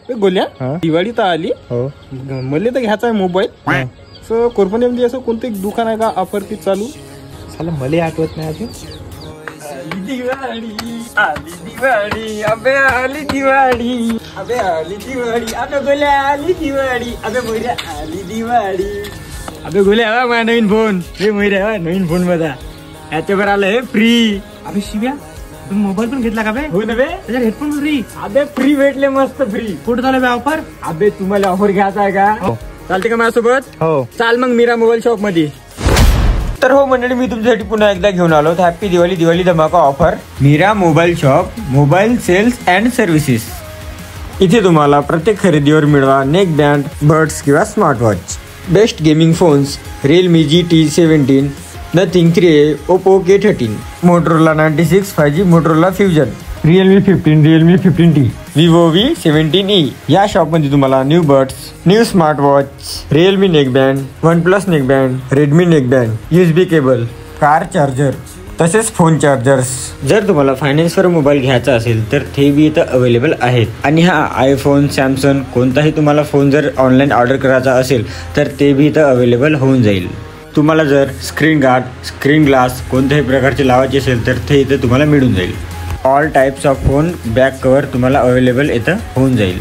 गोल्या दिवाळी तर आली हो मला तर घ्यायचा आहे मोबाईल. सो कोरपणीमध्ये असं कोणतं एक दुकान आहे का ऑफर ती चालू? साला मला आठवत नाही अजून. आली दिवाळी अबे आली दिवाळी अबे आली दिवाळी अबे गोल्या आली दिवाळी अबे मोर्या आली दिवाळी अबे गोल्या माझा नवीन फोन हे मोर्या नवीन फोन माझा याच्यावर आलं हे फ्री. अबे शिव्या तू मोबाईल पण घेतला का बे? हो ना बे त्याच्यात हेडफोन फ्री. अबे फ्री भेटले मस्त फ्री. कुठं झालं बे ऑफर? अबे तुम्हाला ऑफर घ्यायचा आहे का? चालते का माझ्यासोबत? हो चाल मग मीरा मोबाईल शॉप मध्ये. तर हो मंडळी मी तुमच्यासाठी पुन्हा एकदा घेऊन आलो हॅपी दिवाळी दिवाळी धमाका offer Meera mobile shop mobile sales and services. इथे तुम्हाला प्रत्येक खरेदीवर मिळवा नेक बँड बड्स किंवा smartwatch. Best gaming phones Realme GT17 Nothing 3A Oppo K13 Motorola 96 5G Motorola Fusion Realme 15 Realme 15T Vivo V17e. या शॉपमध्ये तुम्हाला new buds new smart watch Realme neckband OnePlus neckband Redmi neckband USB cable car charger तसेच phone chargers. जर तुम्हाला फायनान्सवर mobile घ्यायचा असेल तर ते बी इथं अवेलेबल आहेत. आणि हा आयफोन सॅमसंग कोणताही तुम्हाला फोन जर ऑनलाईन ऑर्डर करायचा असेल तर ते बी इथं अवेलेबल होऊन जाईल. तुम्हाला जर स्क्रीन गार्ड स्क्रीन ग्लास कोणत्याही प्रकारचे लावायचे असेल तर ते इथं तुम्हाला मिळून जाईल. All types of phone back cover तुम्हाला अवेलेबल इथं होऊन जाईल.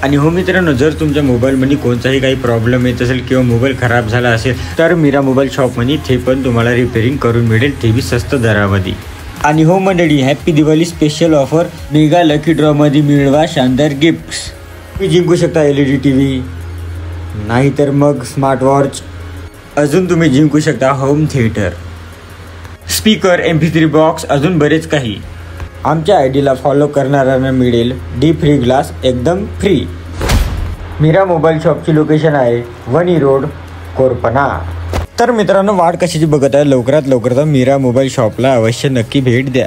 आणि हो मित्रांनो जर तुमच्या मोबाईलमध्ये कोणताही काही प्रॉब्लेम येत असेल किंवा मोबाईल खराब झाला असेल तर मीरा मोबाईल शॉपमध्ये ते पण तुम्हाला रिपेअरिंग करून मिळेल ते बी स्वस्त दरामध्ये. आणि हो मंडळी happy Diwali special offer mega lucky ड्रॉमध्ये मिळवा शानदार गिफ्ट्स. तुम्ही जिंकू शकता LED TV नाहीतर मग स्मार्ट वॉच. अजून तुम्ही जिंकू शकता home theatre speaker MP3 box अजून बरेच काही. आमच्या आयडीला फॉलो करणाऱ्यांना मिळेल फ्री ग्लास एकदम फ्री. मीरा मोबाईल शॉपची लोकेशन आहे वणी रोड कोरपणा. तर मित्रांनो वाट कशाची बघत आहे लवकरात लवकर मीरा मोबाईल शॉपला अवश्य नक्की भेट द्या.